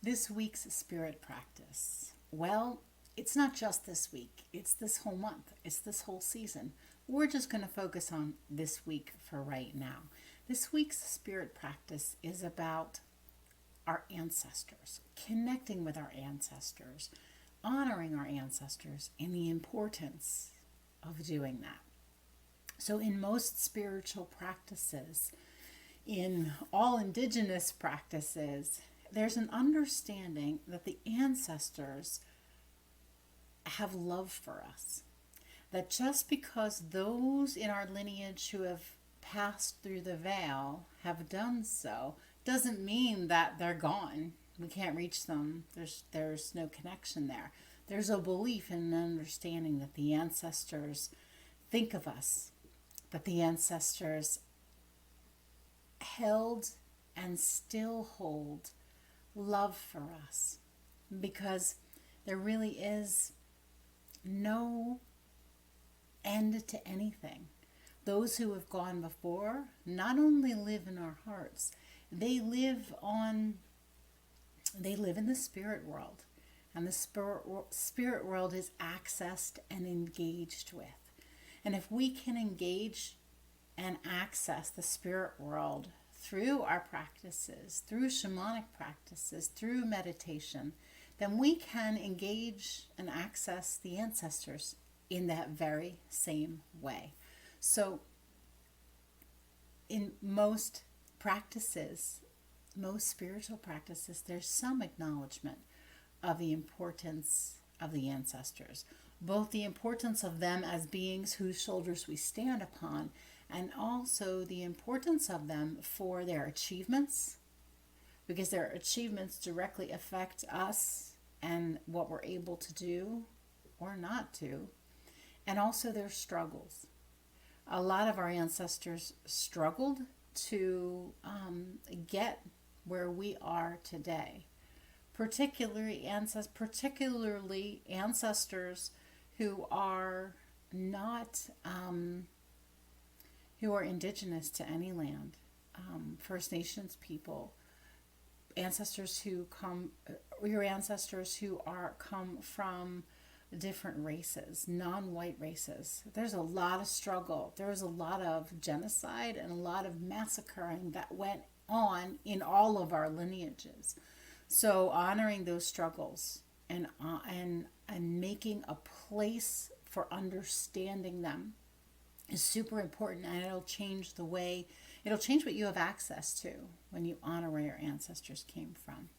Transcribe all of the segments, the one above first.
This week's spirit practice. Well, it's not just this week, it's this whole month, it's this whole season. We're just going to focus on this week for right now. This week's spirit practice is about our ancestors, connecting with our ancestors, honoring our ancestors, and the importance of doing that. So, in most spiritual practices, in all indigenous practices, there's an understanding that the ancestors have love for us. That just because those in our lineage who have passed through the veil have done so doesn't mean that they're gone. We can't reach them. There's no connection there. There's a belief and an understanding that the ancestors think of us, that the ancestors held and still hold love for us, because there really is no end to anything. Those who have gone before not only live in our hearts, they live in the spirit world, and the spirit world is accessed and engaged with. And if we can engage and access the spirit world through our practices, through shamanic practices, through meditation, then we can engage and access the ancestors in that very same way. So, in most practices, most spiritual practices, there's some acknowledgement of the importance of the ancestors, both the importance of them as beings whose shoulders we stand upon, and also the importance of them for their achievements, because their achievements directly affect us and what we're able to do or not do, and also their struggles. A lot of our ancestors struggled to get where we are today, particularly ancestors who are not who are indigenous to any land, First Nations people, ancestors who come, your ancestors who are come from different races, non-white races. There's a lot of struggle. There was a lot of genocide and a lot of massacring that went on in all of our lineages. So honoring those struggles and making a place for understanding them is super important, and it'll change what you have access to when you honor where your ancestors came from.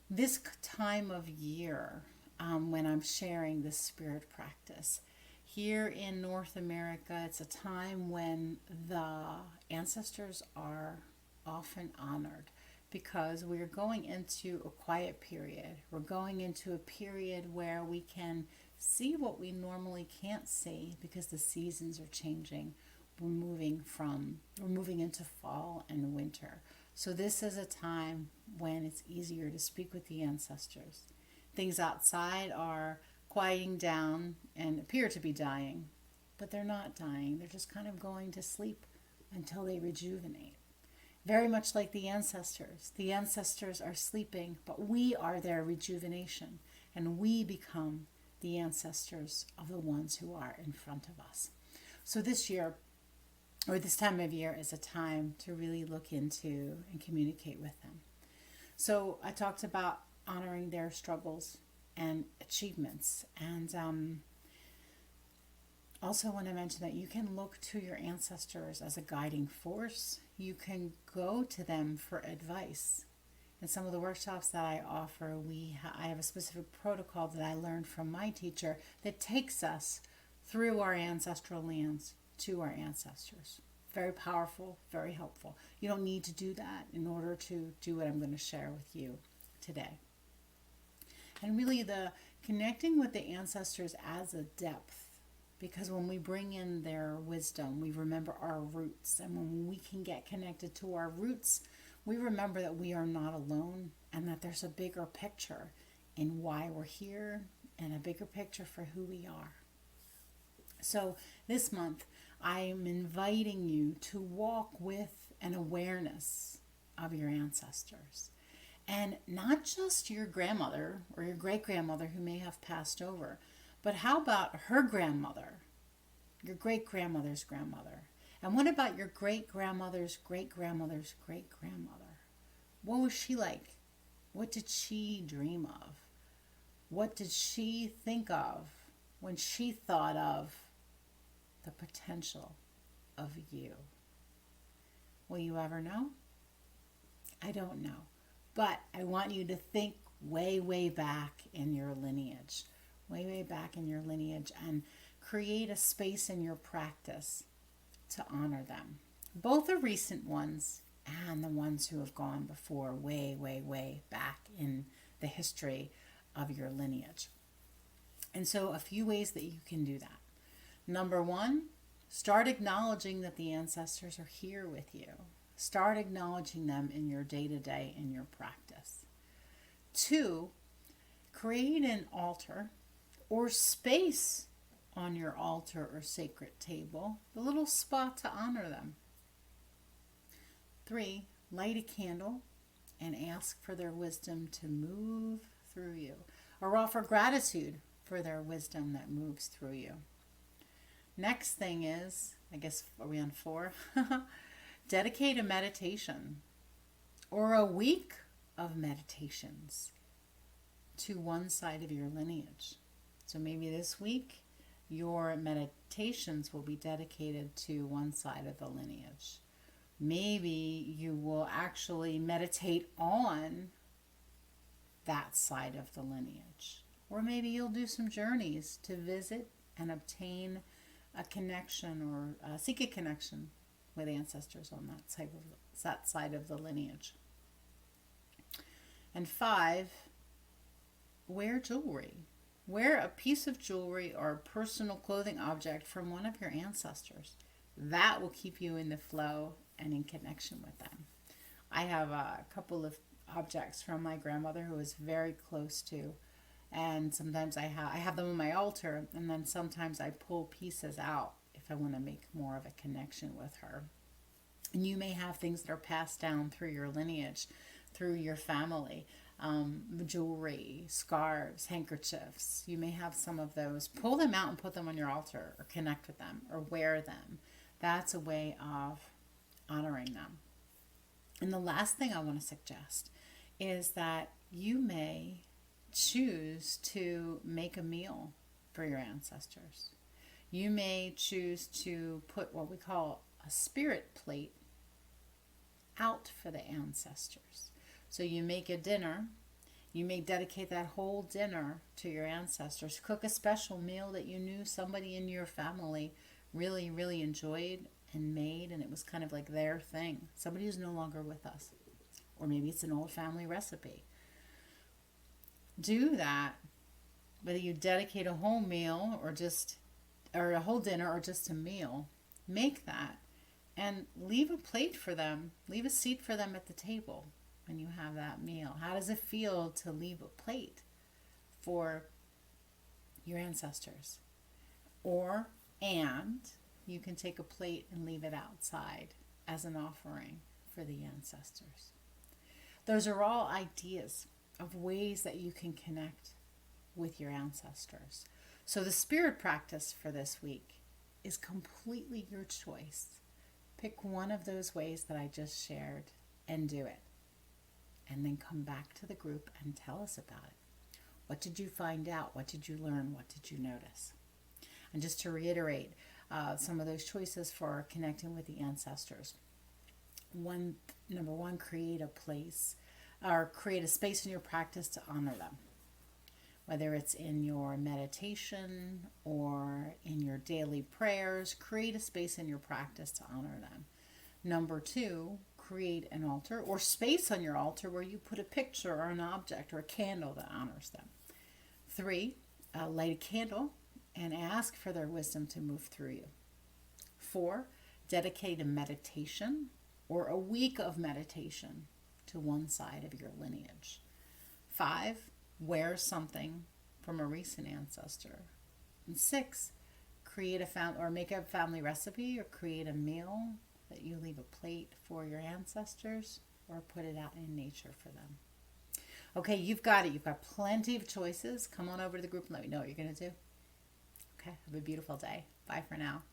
This time of year, when I'm sharing this spirit practice, here in North America, it's a time when the ancestors are often honored, because we're going into a quiet period. We're going into a period where we can see what we normally can't see because the seasons are changing. We're moving into fall and winter. So this is a time when it's easier to speak with the ancestors. Things outside are quieting down and appear to be dying, but they're not dying. They're just kind of going to sleep until they rejuvenate. Very much like the ancestors. The ancestors are sleeping, but we are their rejuvenation, and we become the ancestors of the ones who are in front of us. So this year, or this time of year, is a time to really look into and communicate with them. So I talked about honoring their struggles and achievements, and also want to mention that you can look to your ancestors as a guiding force. You can go to them for advice. In some of the workshops that I offer, I have a specific protocol that I learned from my teacher that takes us through our ancestral lands to our ancestors. Very powerful, very helpful. You don't need to do that in order to do what I'm going to share with you today. And really, the connecting with the ancestors adds a depth, because when we bring in their wisdom, we remember our roots. And when we can get connected to our roots, we remember that we are not alone, and that there's a bigger picture in why we're here, and a bigger picture for who we are. So this month, I am inviting you to walk with an awareness of your ancestors, And not just your grandmother or your great grandmother who may have passed over, but how about her grandmother, your great grandmother's grandmother? And what about your great grandmother's great grandmother's great grandmother? What was she like? What did she dream of? What did she think of when she thought of the potential of you? Will you ever know? I don't know. But I want you to think way, way back in your lineage, way, way back in your lineage, and create a space in your practice to honor them. Both the recent ones and the ones who have gone before, way, way, way back in the history of your lineage. And so a few ways that you can do that. Number one, start acknowledging that the ancestors are here with you. Start acknowledging them in your day-to-day, in your practice. Two, create an altar or space on your altar or sacred table, a little spot to honor them. Three, light a candle and ask for their wisdom to move through you, or offer gratitude for their wisdom that moves through you. Next thing is, I guess, are we on 4? Dedicate a meditation or a week of meditations to one side of your lineage. So maybe this week your meditations will be dedicated to one side of the lineage. Maybe you will actually meditate on that side of the lineage. Or maybe you'll do some journeys to visit and obtain a connection or seek a connection with ancestors on that side of the lineage. And 5, wear jewelry. Wear a piece of jewelry or a personal clothing object from one of your ancestors. That will keep you in the flow and in connection with them. I have a couple of objects from my grandmother who was very close to, and sometimes I have them on my altar, and then sometimes I pull pieces out if I want to make more of a connection with her. And you may have things that are passed down through your lineage, through your family, jewelry, scarves, handkerchiefs. You may have some of those. Pull them out and put them on your altar, or connect with them, or wear them. That's a way of honoring them. And the last thing I want to suggest is that you may choose to make a meal for your ancestors. You may choose to put what we call a spirit plate out for the ancestors. So you make a dinner. You may dedicate that whole dinner to your ancestors. Cook a special meal that you knew somebody in your family really, really enjoyed and made, and it was kind of like their thing. Somebody who's no longer with us. Or maybe it's an old family recipe. Do that, whether you dedicate a whole meal or a whole dinner or just a meal. Make that and leave a plate for them. Leave a seat for them at the table when you have that meal. How does it feel to leave a plate for your ancestors? And you can take a plate and leave it outside as an offering for the ancestors. Those are all ideas of ways that you can connect with your ancestors. So the spirit practice for this week is completely your choice. Pick one of those ways that I just shared and do it. And then come back to the group and tell us about it. What did you find out? What did you learn? What did you notice? And just to reiterate some of those choices for connecting with the ancestors. Number one, create a place or create a space in your practice to honor them. Whether it's in your meditation or in your daily prayers, create a space in your practice to honor them. Number 2, create an altar or space on your altar where you put a picture or an object or a candle that honors them. 3, light a candle and ask for their wisdom to move through you. 4, dedicate a meditation or a week of meditation to one side of your lineage. 5, wear something from a recent ancestor. And 6, create make a family recipe or create a meal that you leave a plate for your ancestors or put it out in nature for them. Okay, you've got it. You've got plenty of choices. Come on over to the group and let me know what you're going to do. Okay, have a beautiful day. Bye for now.